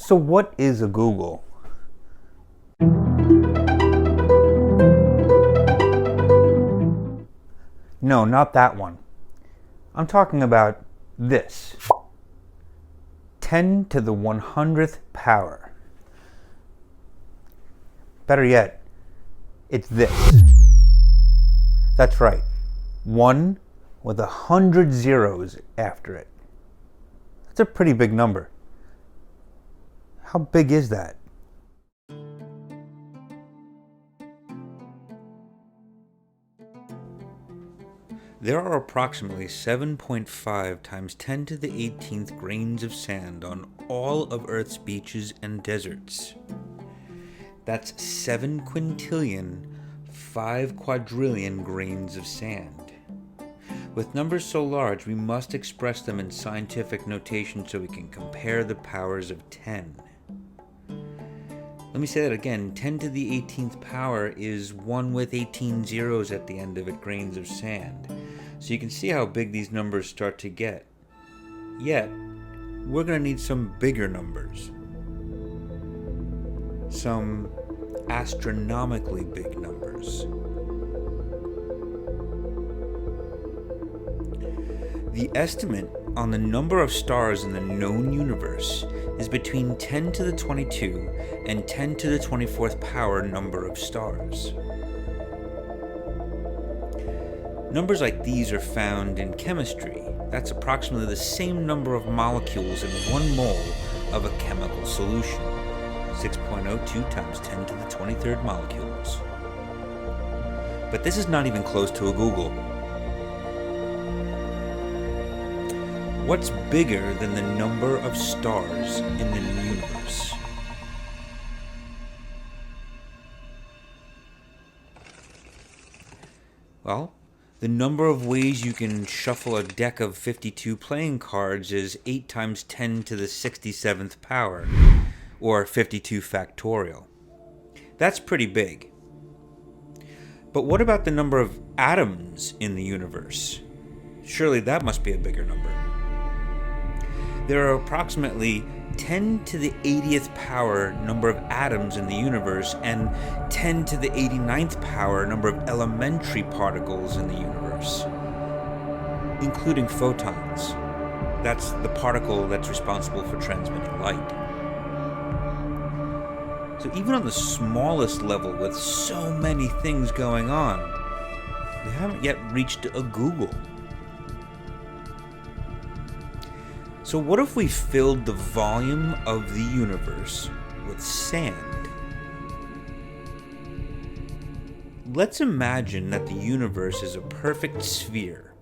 So what is a Googol? No, not that one. I'm talking about this. 10 to the 100th power. Better yet, it's this. That's right. 1 with 100 zeros after it. That's a pretty big number. How big is that? There are approximately 7.5 times 10 to the 18th grains of sand on all of Earth's beaches and deserts. That's 7 quintillion, 5 quadrillion grains of sand. With numbers so large, we must express them in scientific notation so we can compare the powers of 10. Let me say that again. 10 to the 18th power is 1 with 18 zeros at the end of it, grains of sand. So you can see how big these numbers start to get. Yet, we're going to need some bigger numbers. Some astronomically big numbers. The estimate on the number of stars in the known universe is between 10 to the 22 and 10 to the 24th power number of stars. Numbers like these are found in chemistry. That's approximately the same number of molecules in 1 mole of a chemical solution. 6.02 times 10 to the 23rd molecules. But this is not even close to a Googol. What's bigger than the number of stars in the universe? Well, the number of ways you can shuffle a deck of 52 playing cards is 8 times 10 to the 67th power, or 52 factorial. That's pretty big. But what about the number of atoms in the universe? Surely that must be a bigger number. There are approximately 10 to the 80th power number of atoms in the universe and 10 to the 89th power number of elementary particles in the universe, including photons. That's the particle that's responsible for transmitting light. So even on the smallest level, with so many things going on, we haven't yet reached a Googol. So what if we filled the volume of the universe with sand? Let's imagine that the universe is a perfect sphere,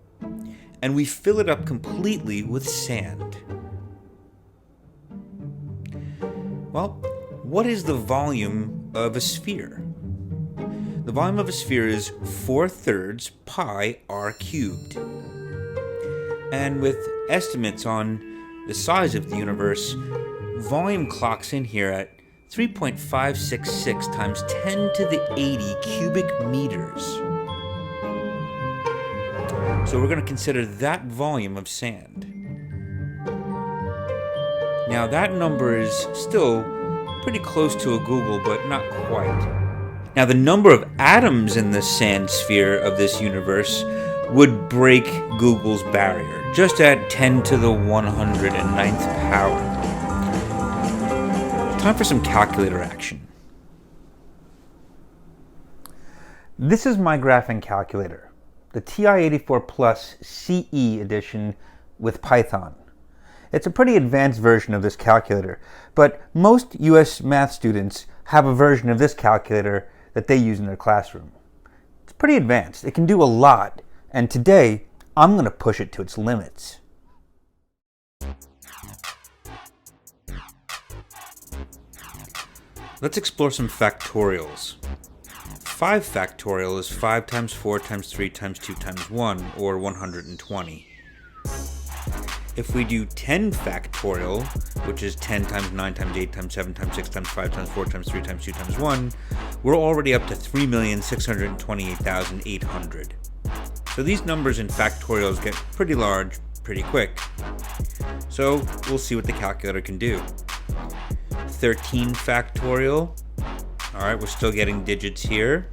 and we fill it up completely with sand. Well, what is the volume of a sphere? The volume of a sphere is 4/3 pi r cubed. And with estimates on the size of the universe, volume clocks in here at 3.566 times 10 to the 80 cubic meters. So we're going to consider that volume of sand. Now that number is still pretty close to a Googol, but not quite. Now the number of atoms in the sand sphere of this universe would break Googol's barrier, just at 10 to the 109th power. Time for some calculator action. This is my graphing calculator, the TI-84 Plus CE edition with Python. It's a pretty advanced version of this calculator, but most US math students have a version of this calculator that they use in their classroom. It's pretty advanced. It can do a lot, and today I'm going to push it to its limits. Let's explore some factorials. 5 factorial is 5 times 4 times 3 times 2 times 1, or 120. If we do 10 factorial, which is 10 times 9 times 8 times 7 times 6 times 5 times 4 times 3 times 2 times 1, we're already up to 3,628,800. So these numbers in factorials get pretty large pretty quick. So we'll see what the calculator can do. 13 factorial? All right, we're still getting digits here.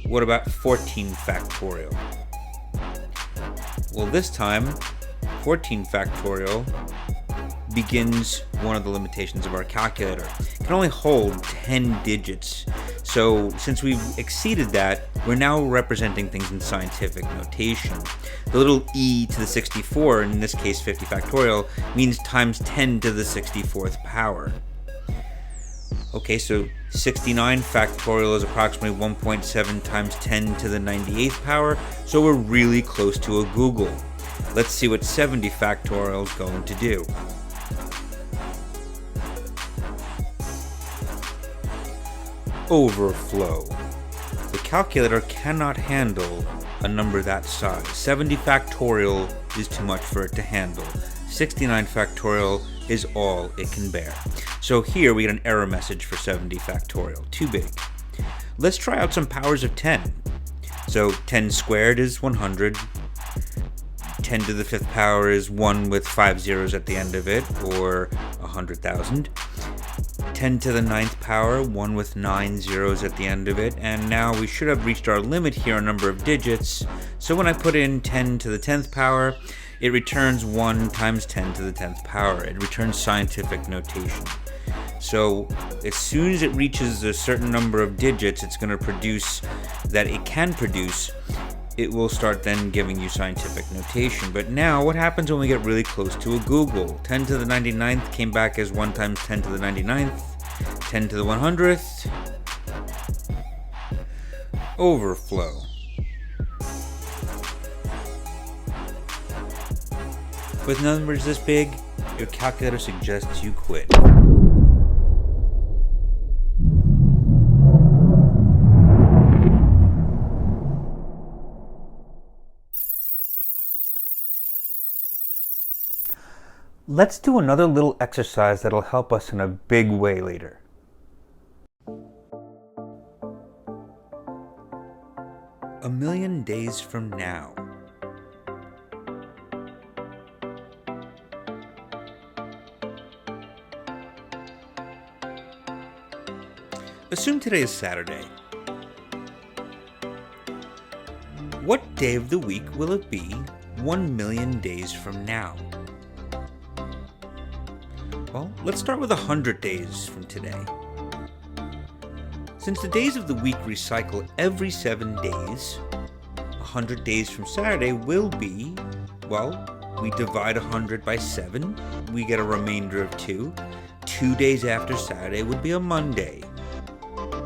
What about 14 factorial? Well, this time, 14 factorial begins one of the limitations of our calculator. It can only hold 10 digits. So since we've exceeded that, we're now representing things in scientific notation. The little e to the 64, in this case 50 factorial, means times 10 to the 64th power. Okay, so 69 factorial is approximately 1.7 times 10 to the 98th power, so we're really close to a Googol. Let's see what 70 factorial is going to do. Overflow. The calculator cannot handle a number that size. 70 factorial is too much for it to handle. 69 factorial is all it can bear. So here we get an error message for 70 factorial, too big. Let's try out some powers of 10. So 10 squared is 100. 10 to the 5th power is 1 with 5 zeros at the end of it, or 100,000. 10 to the 9th power, 1 with 9 zeros at the end of it, and now we should have reached our limit here on number of digits. So when I put in 10 to the 10th power, it returns 1 times 10 to the 10th power. It returns scientific notation. So as soon as it reaches a certain number of digits it's going to produce, that it can produce, it will start then giving you scientific notation. But now what happens when we get really close to a Googol? 10 to the 99th came back as 1 times 10 to the 99th. 10 to the 100th. Overflow. With numbers this big, your calculator suggests you quit. Let's do another little exercise that'll help us in a big way later. A million days from now. Assume today is Saturday. What day of the week will it be 1 million days from now? Well, let's start with 100 days from today. Since the days of the week recycle every 7 days, 100 days from Saturday will be, well, we divide 100 by 7, we get a remainder of 2. 2 days after Saturday would be a Monday.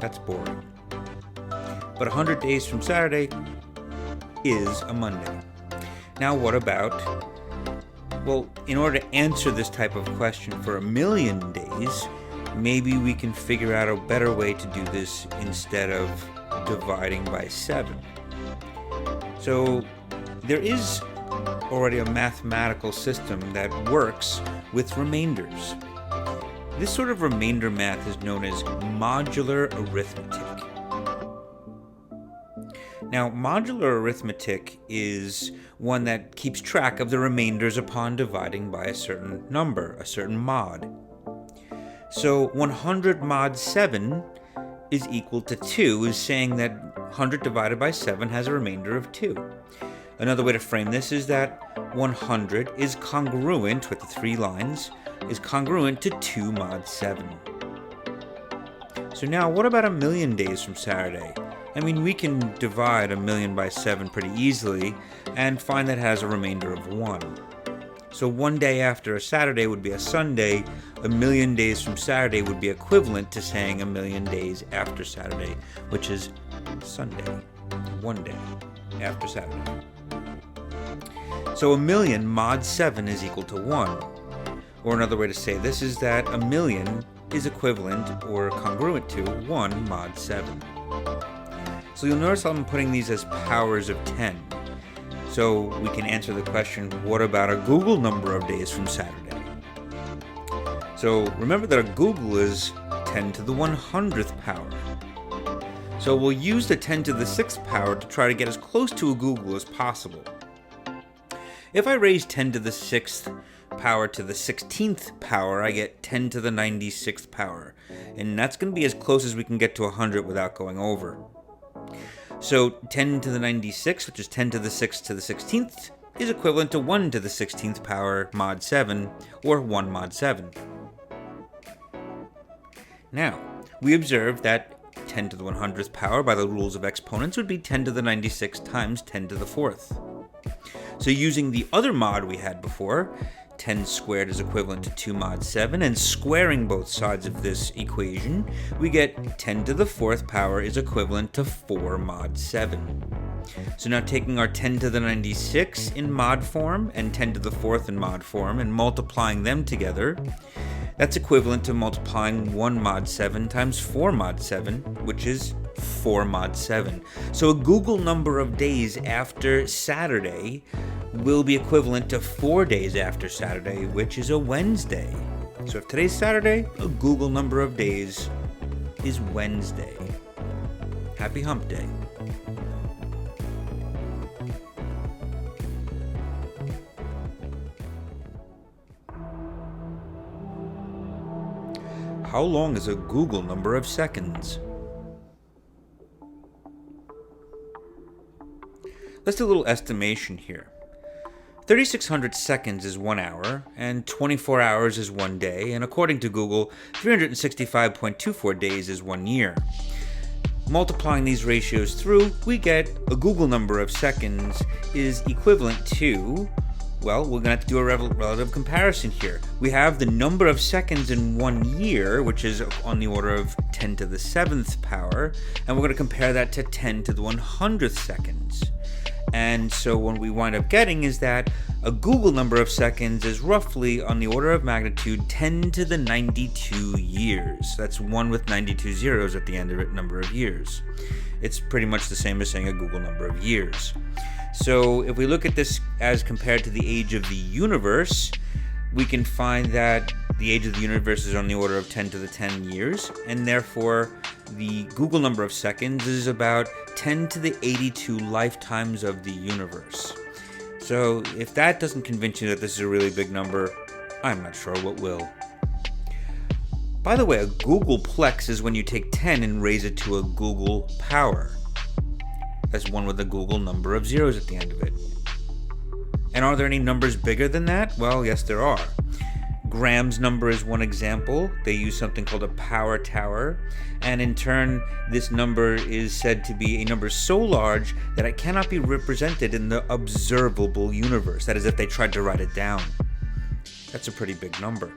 That's boring. But 100 days from Saturday is a Monday. Now what about, well, in order to answer this type of question for a million days, maybe we can figure out a better way to do this instead of dividing by 7. So there is already a mathematical system that works with remainders. This sort of remainder math is known as modular arithmetic. Now, modular arithmetic is one that keeps track of the remainders upon dividing by a certain number, a certain mod. So 100 mod 7 is equal to 2, is saying that 100 divided by 7 has a remainder of 2. Another way to frame this is that 100 is congruent with the 3 lines, is congruent to 2 mod 7. So now, what about a million days from Saturday? I mean, we can divide a million by 7 pretty easily and find that it has a remainder of 1. So 1 day after a Saturday would be a Sunday. A million days from Saturday would be equivalent to saying a million days after Saturday, which is Sunday. 1 day after Saturday. So a million mod 7 is equal to 1. Or another way to say this is that a million is equivalent or congruent to 1 mod 7. So you'll notice I'm putting these as powers of 10. So we can answer the question, what about a Googol number of days from Saturday? So remember that a Googol is 10 to the 100th power. So we'll use the 10 to the 6th power to try to get as close to a Googol as possible. If I raise 10 to the 6th power to the 16th power, I get 10 to the 96th power. And that's going to be as close as we can get to 100 without going over. So 10 to the 96, which is 10 to the 6 to the 16th, is equivalent to 1 to the 16th power mod 7, or 1 mod 7. Now, we observe that 10 to the 100th power by the rules of exponents would be 10 to the 96 times 10 to the 4th. So using the other mod we had before, 10 squared is equivalent to 2 mod 7, and squaring both sides of this equation, we get 10 to the 4th power is equivalent to 4 mod 7. So now taking our 10 to the 96 in mod form and 10 to the 4th in mod form and multiplying them together, that's equivalent to multiplying 1 mod 7 times 4 mod 7, which is 4 mod 7. So a Googol number of days after Saturday will be equivalent to 4 days after Saturday, which is a Wednesday. So if today's Saturday, a Googol number of days is Wednesday. Happy Hump Day. How long is a Googol number of seconds? Let's do a little estimation here. 3,600 seconds is 1 hour, and 24 hours is 1 day, and according to Googol, 365.24 days is 1 year. Multiplying these ratios through, we get a Googol number of seconds is equivalent to, well, we're going to have to do a relative comparison here. We have the number of seconds in 1 year, which is on the order of 10 to the 7th power, and we're going to compare that to 10 to the 100th seconds. And so what we wind up getting is that a Googol number of seconds is roughly on the order of magnitude 10 to the 92 years. That's 1 with 92 zeros at the end of it, number of years. It's pretty much the same as saying a Googol number of years. So if we look at this as compared to the age of the universe, we can find that the age of the universe is on the order of 10 to the 10 years, and therefore the Googol number of seconds is about 10 to the 82 lifetimes of the universe. So if that doesn't convince you that this is a really big number, I'm not sure what will. By the way, a Googolplex is when you take 10 and raise it to a Googol power. That's one with a Googol number of zeros at the end of it. And are there any numbers bigger than that? Well, yes, there are. Graham's number is one example. They use something called a power tower, and in turn, this number is said to be a number so large that it cannot be represented in the observable universe. That is, if they tried to write it down. That's a pretty big number.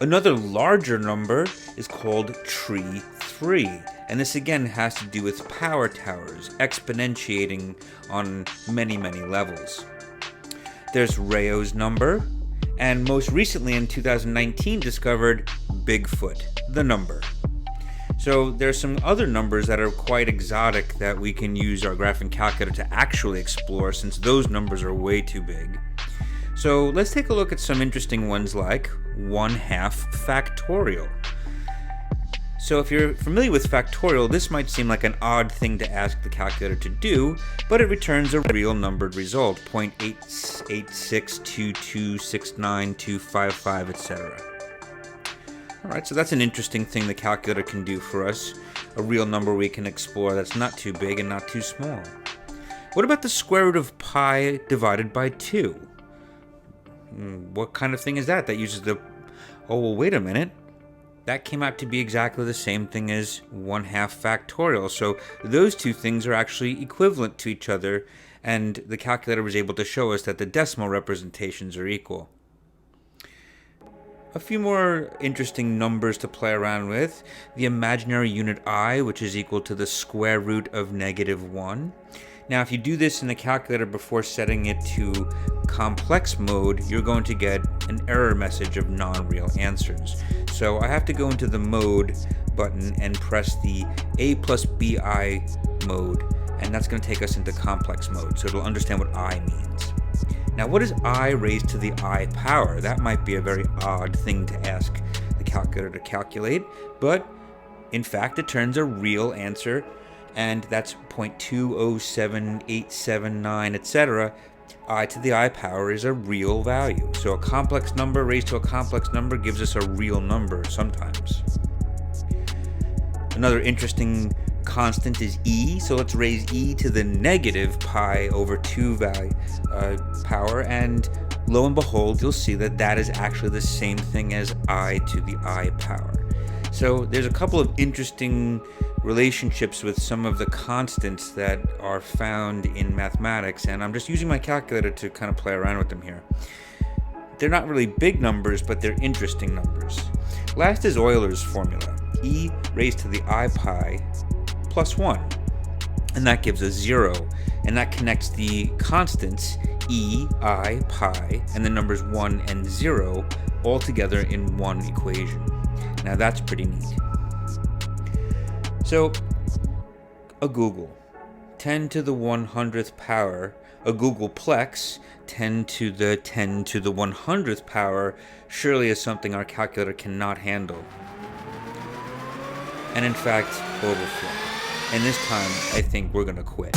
Another larger number is called Tree 3, and this again has to do with power towers, exponentiating on many, many levels. There's Rayo's number, and most recently in 2019 discovered Bigfoot, the number. So there's some other numbers that are quite exotic that we can use our graphing calculator to actually explore, since those numbers are way too big. So let's take a look at some interesting ones like 1/2 factorial. So if you're familiar with factorial, this might seem like an odd thing to ask the calculator to do, but it returns a real numbered result, 0.88622692555, etc. Alright, so that's an interesting thing the calculator can do for us, a real number we can explore that's not too big and not too small. What about the square root of pi divided by 2? What kind of thing is that? That uses the... Oh, well, wait a minute. That came out to be exactly the same thing as 1/2 factorial. So those two things are actually equivalent to each other, and the calculator was able to show us that the decimal representations are equal. A few more interesting numbers to play around with. The imaginary unit I, which is equal to the square root of -1. Now, if you do this in the calculator before setting it to complex mode, you're going to get an error message of non-real answers. So I have to go into the mode button and press the A plus BI mode, and that's going to take us into complex mode, so it'll understand what I means. Now, what is I raised to the I power? That might be a very odd thing to ask the calculator to calculate, but in fact, it turns a real answer, and that's 0.207879, etc., I to the I power is a real value. So a complex number raised to a complex number gives us a real number sometimes. Another interesting constant is e, so let's raise e to the negative pi over 2 power, and lo and behold, you'll see that that is actually the same thing as I to the I power. So there's a couple of interesting relationships with some of the constants that are found in mathematics, and I'm just using my calculator to kind of play around with them here. They're not really big numbers, but they're interesting numbers. Last is Euler's formula, e raised to the I pi plus 1, and that gives us 0, and that connects the constants e, I, pi, and the numbers 1 and 0 all together in one equation. Now that's pretty neat. So, a googol, 10 to the 100th power, a googolplex, 10 to the 10 to the 100th power, surely is something our calculator cannot handle. And in fact, overflow. And this time, I think we're gonna quit.